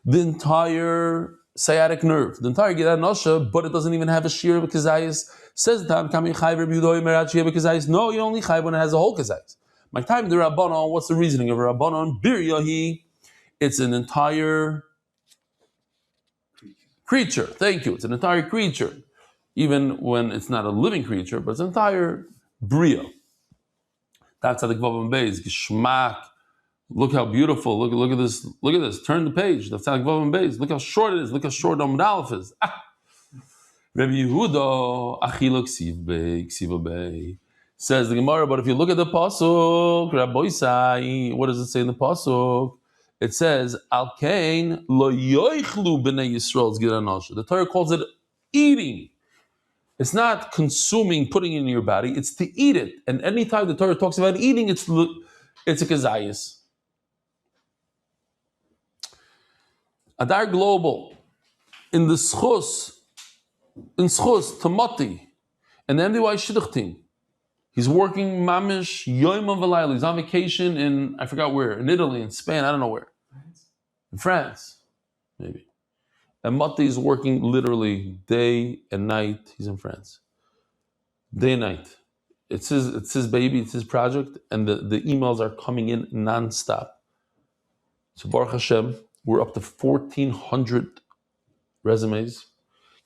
the entire sciatic nerve, the entire gid anosha, but it doesn't even have a shear of kezayis, says the time kami chayiv Rabbi Yehuda merat shear kezayis. No, you only chayiv when it has a whole kezayis. My time the Rabbanon. What's the reasoning of Rabbanon? Biryahi. It's an entire creature. Thank you. It's an entire creature, even when it's not a living creature, but it's an entire bria. That's how the Gvavam Beis Gishmak. Look how beautiful. Look at this. Look at this. Turn the page. That's how the Gvavam Beis. Look how short it is. Look how short Amud Aleph is. Rabbi Yehuda Achilok Ksiva Bei says the Gemara. But if you look at the pasuk, Rabbi Isai, what does it say in the pasuk? It says, Al Kain lo yoichlu b'nei Yisrael's gid anosha. The Torah calls it eating. It's not consuming, putting it in your body. It's to eat it. And anytime the Torah talks about eating, it's a kezayis. Adar Global, in the schus, Tamati, and the MDY Shidduch team, he's working mamish yoyim v'layla. He's on vacation in, I forgot where, in Italy, in Spain, I don't know where. In France, maybe. And Mati is working literally day and night. He's in France. Day and night. It's his baby, it's his project, and the emails are coming in non-stop. So Baruch Hashem, we're up to 1,400 resumes.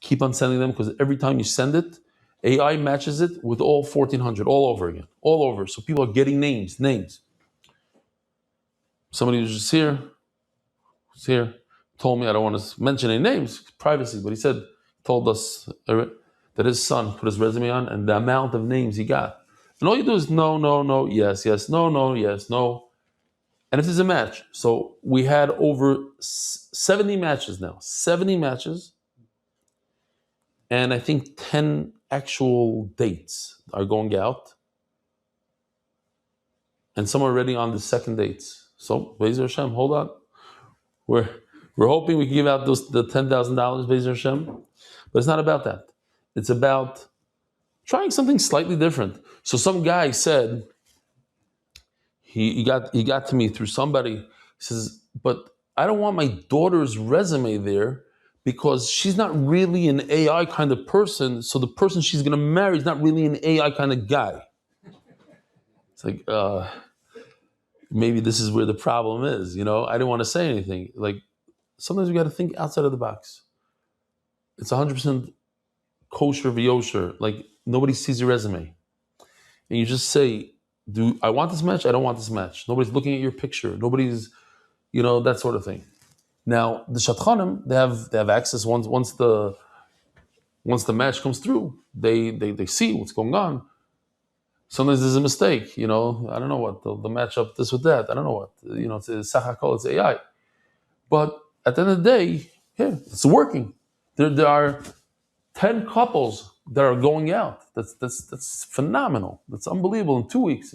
Keep on sending them, because every time you send it, AI matches it with all 1,400, all over again, all over. So people are getting names. Somebody was just here, told me, I don't want to mention any names, privacy, but told us that his son put his resume on, and the amount of names he got. And all you do is no, yes, no, yes, no. And if there's a match, so we had over 70 matches now, 70 matches, and I think 10 actual dates are going out, and some are already on the second dates. So, Be'ezer Hashem, hold on. We're hoping we can give out the $10,000, Be'ezer Hashem, but it's not about that. It's about trying something slightly different. So some guy said, he got to me through somebody. He says, but I don't want my daughter's resume there, because she's not really an AI kind of person, so the person she's going to marry is not really an AI kind of guy. It's like, maybe this is where the problem is, I didn't want to say anything. Like, sometimes we got to think outside of the box. It's 100% kosher v'yosher. Like, nobody sees your resume. And you just say, Do I want this match? I don't want this match. Nobody's looking at your picture. Nobody's, that sort of thing. Now the Shatchanim, they have access once the match comes through. They see what's going on. Sometimes there's a mistake. I don't know what the match up this with that. I don't know what. It's Sachakol, it's AI. But at the end of the day, it's working. There are 10 couples that are going out. That's phenomenal. That's unbelievable in 2 weeks.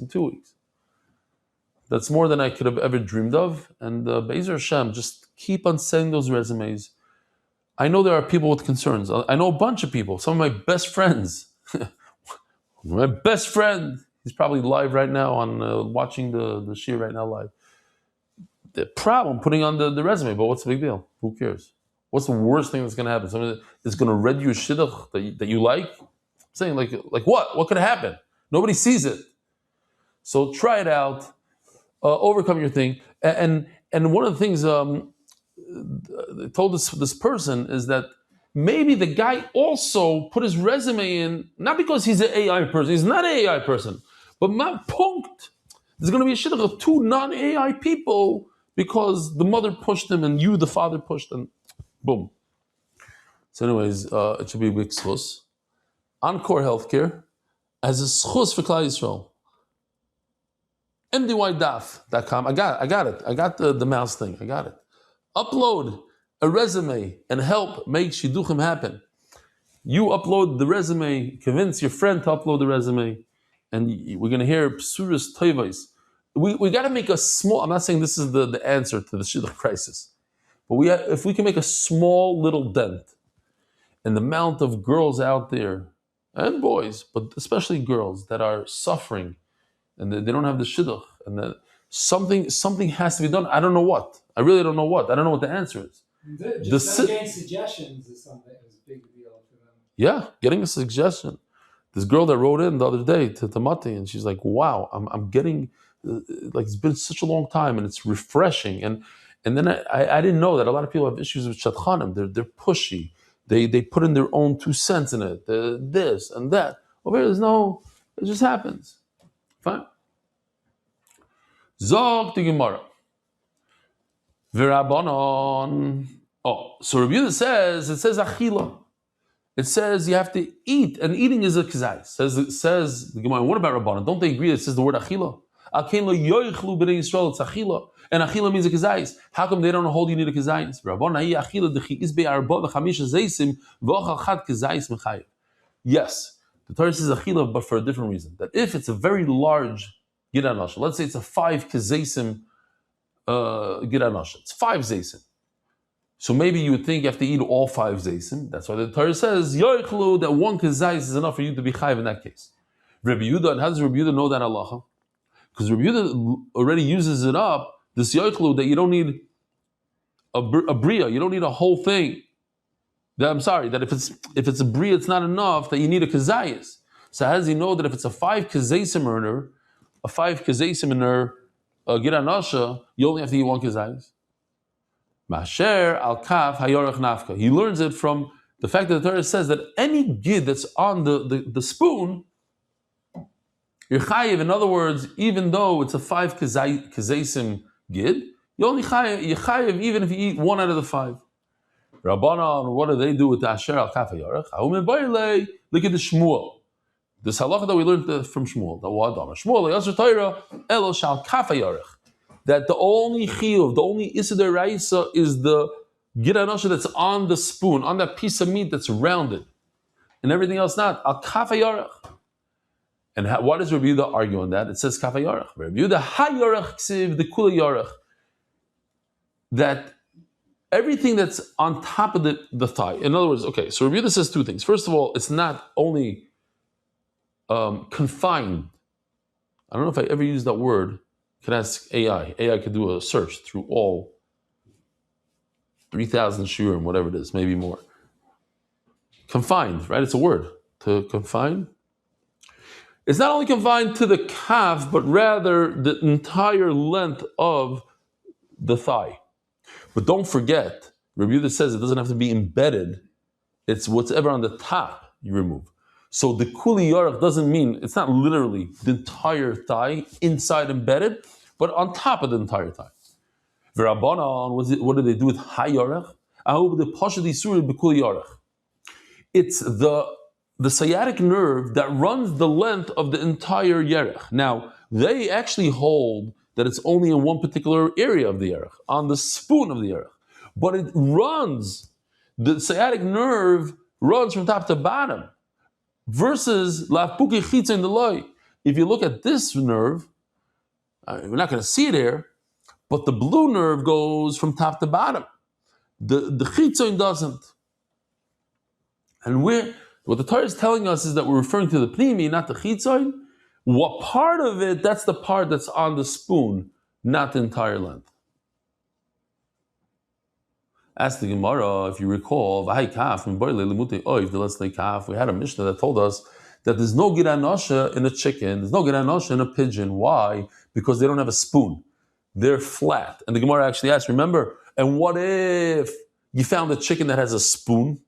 That's more than I could have ever dreamed of. And Be'ezer Hashem, just keep on sending those resumes. I know there are people with concerns. I know a bunch of people. Some of my best friends. My best friend, he's probably live right now on watching the Shir right now live. The problem putting on the resume, but what's the big deal? Who cares? What's the worst thing that's going to happen? Somebody is going to read you a shidduch that you like? I'm saying like what? What could happen? Nobody sees it. So try it out. Overcome your thing. And one of the things I told this person is that maybe the guy also put his resume in, not because he's an AI person. He's not an AI person. But man, punkt. There's going to be a shidduch of 2 non-AI people because the mother pushed him and you, the father, pushed him. Boom. So anyways, it should be a big schus. Encore Healthcare as a schus for Klal Yisrael. MDYDAF.com. I got it. I got the mouse thing. I got it. Upload a resume and help make shidduchim happen. You upload the resume, convince your friend to upload the resume, and we're going to hear psuras toivos. We got to make a small, I'm not saying this is the answer to the shidduch crisis, but if we can make a small little dent in the amount of girls out there, and boys, but especially girls, that are suffering, and they don't have the shidduch, and that something has to be done. I don't know what. I really don't know what. I don't know what the answer is. Just getting suggestions is something is a big deal for them. Yeah, getting a suggestion. This girl that wrote in the other day to Mati, and she's like, "Wow, I'm getting it's been such a long time, and it's refreshing." And then I didn't know that a lot of people have issues with Shadchanim. They're pushy. They put in their own 2 cents in it. This and that. Over here, it just happens. Fine. Zog the Gemara. V'Rabbanon. So Rabbi Yehuda says achila. It says you have to eat, and eating is a kazai. Says the Gemara. What about Rabbanon? Don't they agree? It says the word achila. Akein lo yoichlu b'nei Yisrael. It's achila, and achila means a kazai. How come they don't hold you need a kazai? Rabbanon hi achila dechi isbei arba v'chamisha zeisim v'ochal chad kazai mechayev. Yes, the Torah says achila, but for a different reason. That if it's a very large giranasha, let's say it's a 5 kazaisim giranasha, it's 5 zaisim. So maybe you would think you have to eat all 5 zaisim. That's why the Torah says yoichlu, that 1 kazais is enough for you to be chayiv in that case. Rabbi Yehuda, and how does Rabbi Yehuda know that halacha? Because Rabbi Yehuda already uses it up, this yoichlu, that you don't need a bria, you don't need a whole thing. That if it's a bria, it's not enough, that you need a kazayis. So how does he know that if it's a 5 kazaisim earner, a 5 kazaisim earner, giranasha, you only have to eat 1 kazayis? Masher al kaf hayorach nafka. He learns it from the fact that the Torah says that any gid that's on the spoon, you're chayiv. In other words, even though it's a 5 kazaisim gid, you only chayiv even if you eat 1 out of the 5. Rabbanan, what do they do with the asher al kaf hayorach? Look at the Shmuel. This halacha that we learned from Shmuel. Shmuel yasher Torah elo shal kaf hayorach. That the only chiyuv, the only isidar raisa is the giranasha that's on the spoon, on that piece of meat that's rounded, and everything else not. Al kaf hayarach. And why does Rabbi Yehuda argue on that? It says kaf hayarach. Rabbi Yehuda hayarach ksiv the kula yarach. That everything that's on top of the thigh. In other words, okay. So Rabbi Yehuda says 2 things. First of all, it's not only confined. I don't know if I ever used that word. Could ask AI. AI could do a search through all 3,000 shurim, whatever it is, maybe more. Confined, right? It's a word. To confine. It's not only confined to the calf, but rather the entire length of the thigh. But don't forget, Rabbi Yehuda says it doesn't have to be embedded. It's whatever on the top you remove. So the kuli yarech doesn't mean, it's not literally the entire thigh inside embedded, but on top of the entire thigh. V'Rabbanan, what do they do with high yarech? It's the sciatic nerve that runs the length of the entire yerech. Now, they actually hold that it's only in one particular area of the yerech, on the spoon of the yerech. But it runs, the sciatic nerve runs from top to bottom. Versus lafpuki chitza in the loy. If you look at this nerve, we're not going to see it here, but the blue nerve goes from top to bottom. The chitza doesn't. And what the Torah is telling us is that we're referring to the pnimi, not the chitza. What part of it? That's the part that's on the spoon, not the entire length. Ask the Gemara, if you recall, we had a Mishnah that told us that there's no gid anosha in a chicken, there's no gid anosha in a pigeon. Why? Because they don't have a spoon. They're flat. And the Gemara actually asked, remember, and what if you found a chicken that has a spoon?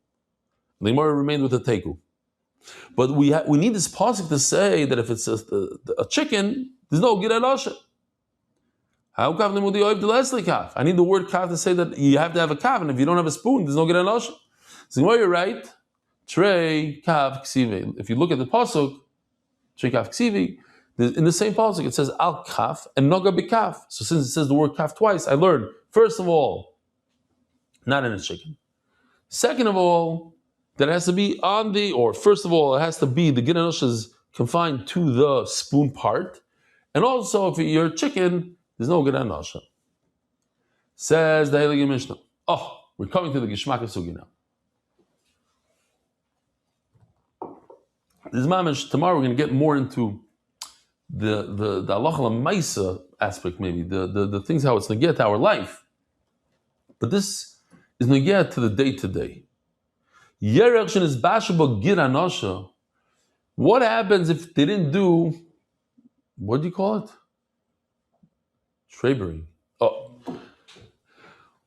The Gemara remained with the teku. But we need this pasuk to say that if it's a chicken, there's no gid anosha. I need the word kaf to say that you have to have a kaf, and if you don't have a spoon, there's no gid anosha. So you're right. Trey kaf ksivi. If you look at the pasuk, trey kaf ksivi, in the same pasuk it says al kaf and noga b'kaf. So since it says the word kaf twice, I learned first of all, not in a chicken. Second of all, that it has to be on the, or first of all, it has to be the gid anosha is confined to the spoon part, and also if you're a chicken, there's no gid anosha. Says the Heilige Mishnah. Oh, we're coming to the Gishmak Sugi now. This mamish, tomorrow we're going to get more into the halacha l'maisa aspect, maybe the things how it's neged to our life. But this is neged to the day to day. Yerech shen is bashaba gid anosha. What happens if they didn't do? What do you call it? Trabering. Oh,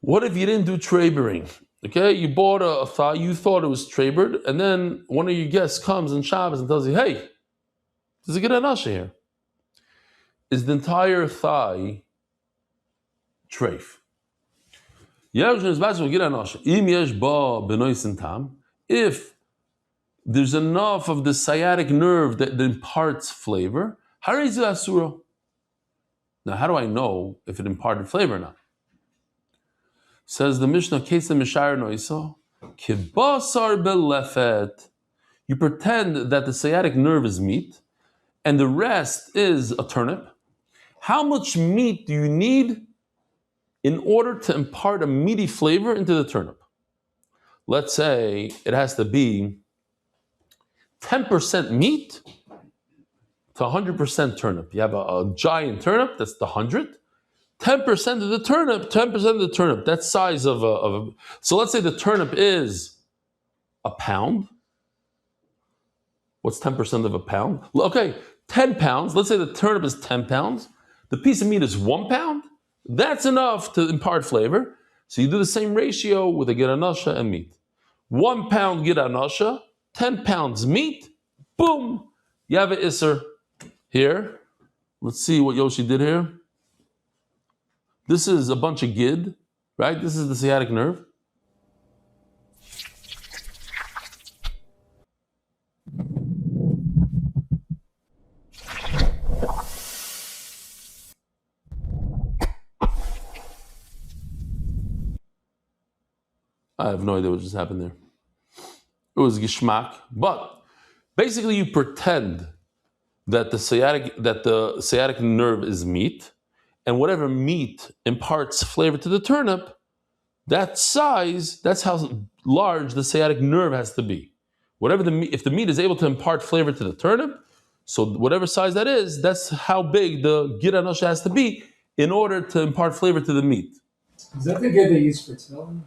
what if you didn't do trabering? Okay, you bought a thigh, you thought it was trabered, and then one of your guests comes on Shabbos and tells you, hey, there's a gid anosha here. Is the entire thigh treif? If there's enough of the sciatic nerve that imparts flavor, now, how do I know if it imparted flavor or not? Says the Mishnah, you pretend that the sciatic nerve is meat and the rest is a turnip. How much meat do you need in order to impart a meaty flavor into the turnip? Let's say it has to be 10% meat to 100% turnip. You have a giant turnip, that's the 100. 10% of the turnip, that size of a... So let's say the turnip is a pound. What's 10% of a pound? Okay, 10 pounds. Let's say the turnip is 10 pounds. The piece of meat is 1 pound. That's enough to impart flavor. So you do the same ratio with a gid anosha and meat. 1 pound gid anosha, 10 pounds meat, boom, you have an isser. Here, let's see what Yoshi did here. This is a bunch of gid, right? This is the sciatic nerve. I have no idea what just happened there. It was gishmak, but basically you pretend that the sciatic nerve is meat, and whatever meat imparts flavor to the turnip, that size, that's how large the sciatic nerve has to be. If the meat is able to impart flavor to the turnip, so whatever size that is, that's how big the gid anosha has to be in order to impart flavor to the meat. Is that the gid they use for tefillin?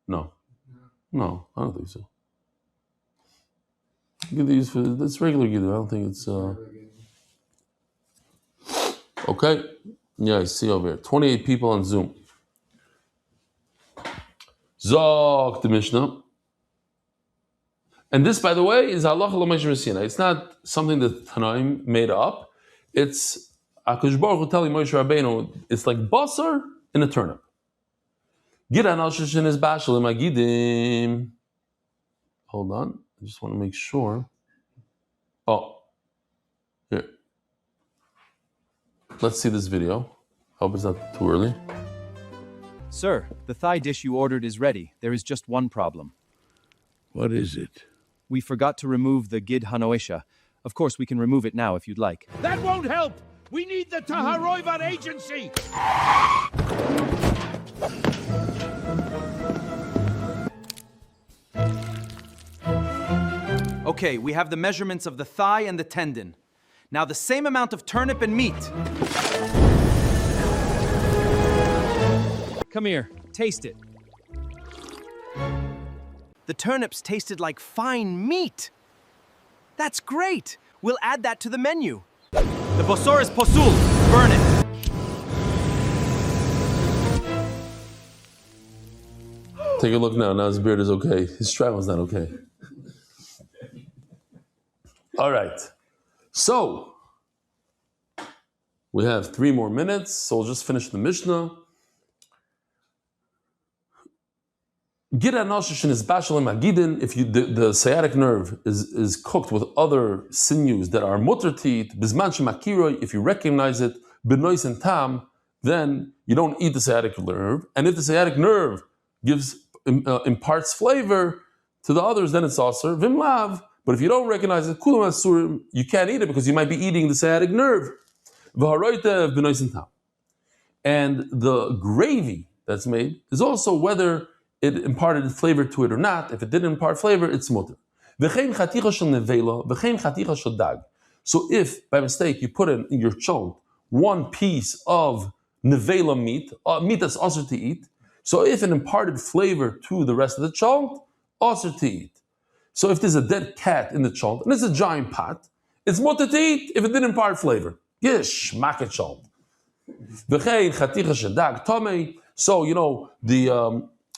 No, I don't think so. Gid they use for it's regular gid. I don't think it's okay. Yeah, I see over here. 28 people on Zoom. Zog the Mishnah. And this, by the way, is halacha l'Moshe Rabbeinu. It's not something that Tanaim made up. It's HaKadosh Baruch Hu telling Moshe Rabbeinu, it's like basar in a turnip. Hold on, I just want to make sure. Oh, here. Let's see this video. Hope it's not too early. Sir, the thigh dish you ordered is ready. There is just one problem. What is it? We forgot to remove the Gid Hanoesha. Of course, we can remove it now if you'd like. That won't help! We need the Taharoivat agency! Okay, we have the measurements of the thigh and the tendon. Now the same amount of turnip and meat. Come here, taste it. The turnips tasted like fine meat. That's great. We'll add that to the menu. The bosor is posul. Burn it. Take a look now. Now his beard is okay. His straddle's not okay. All right. So, we have 3 more minutes, so we'll just finish the Mishnah. If the sciatic nerve is cooked with other sinews that are mutter to eat, if you recognize it, benois and tam, then you don't eat the sciatic nerve. And if the sciatic nerve imparts flavor to the others, then it's aser, vimlav. But if you don't recognize it, kulam asurim, you can't eat it because you might be eating the sciatic nerve. And the gravy that's made is also whether it imparted flavor to it or not. If it didn't impart flavor, it's mutter. So if, by mistake, you put in your chont 1 piece of nevela meat, meat that's also to eat, so if it imparted flavor to the rest of the chont, also to eat. So if there's a dead cat in the chont, and it's a giant pot, it's mutter to eat if it didn't impart flavor. Gish, maket chont. So, you know, the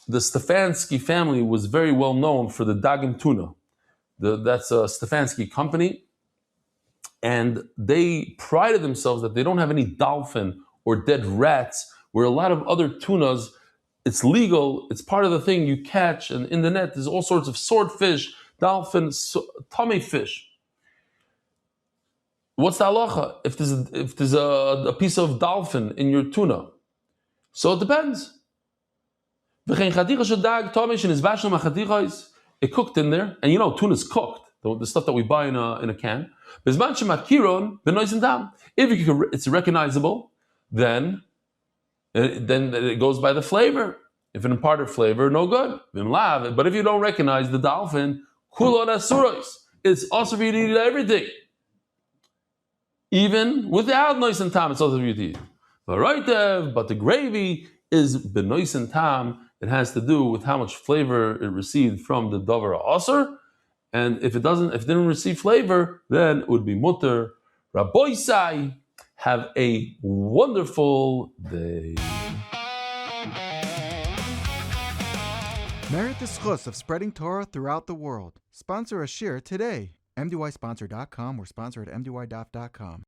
Stefansky family was very well known for the dagim tuna. That's a Stefansky company. And they prided themselves that they don't have any dolphin or dead rats, where a lot of other tunas, it's legal, it's part of the thing you catch, and in the net there's all sorts of swordfish, dolphin, tummy fish. What's the halacha if there's a piece of dolphin in your tuna? So it depends. It cooked in there, and you know tuna's cooked, the stuff that we buy in a can. If it's recognizable, then it goes by the flavor. If it imparted flavor, no good. But if you don't recognize the dolphin, it's also for you to eat everything. Even without nois and tam, it's also for you to eat. But the gravy is benois and tam. It has to do with how much flavor it received from the davar aser, and if it didn't receive flavor, then it would be mutter. Rabboisai, have a wonderful day. Merit the schus of spreading Torah throughout the world. Sponsor a shir today. MDYsponsor.com or sponsor at MDYDaf.com.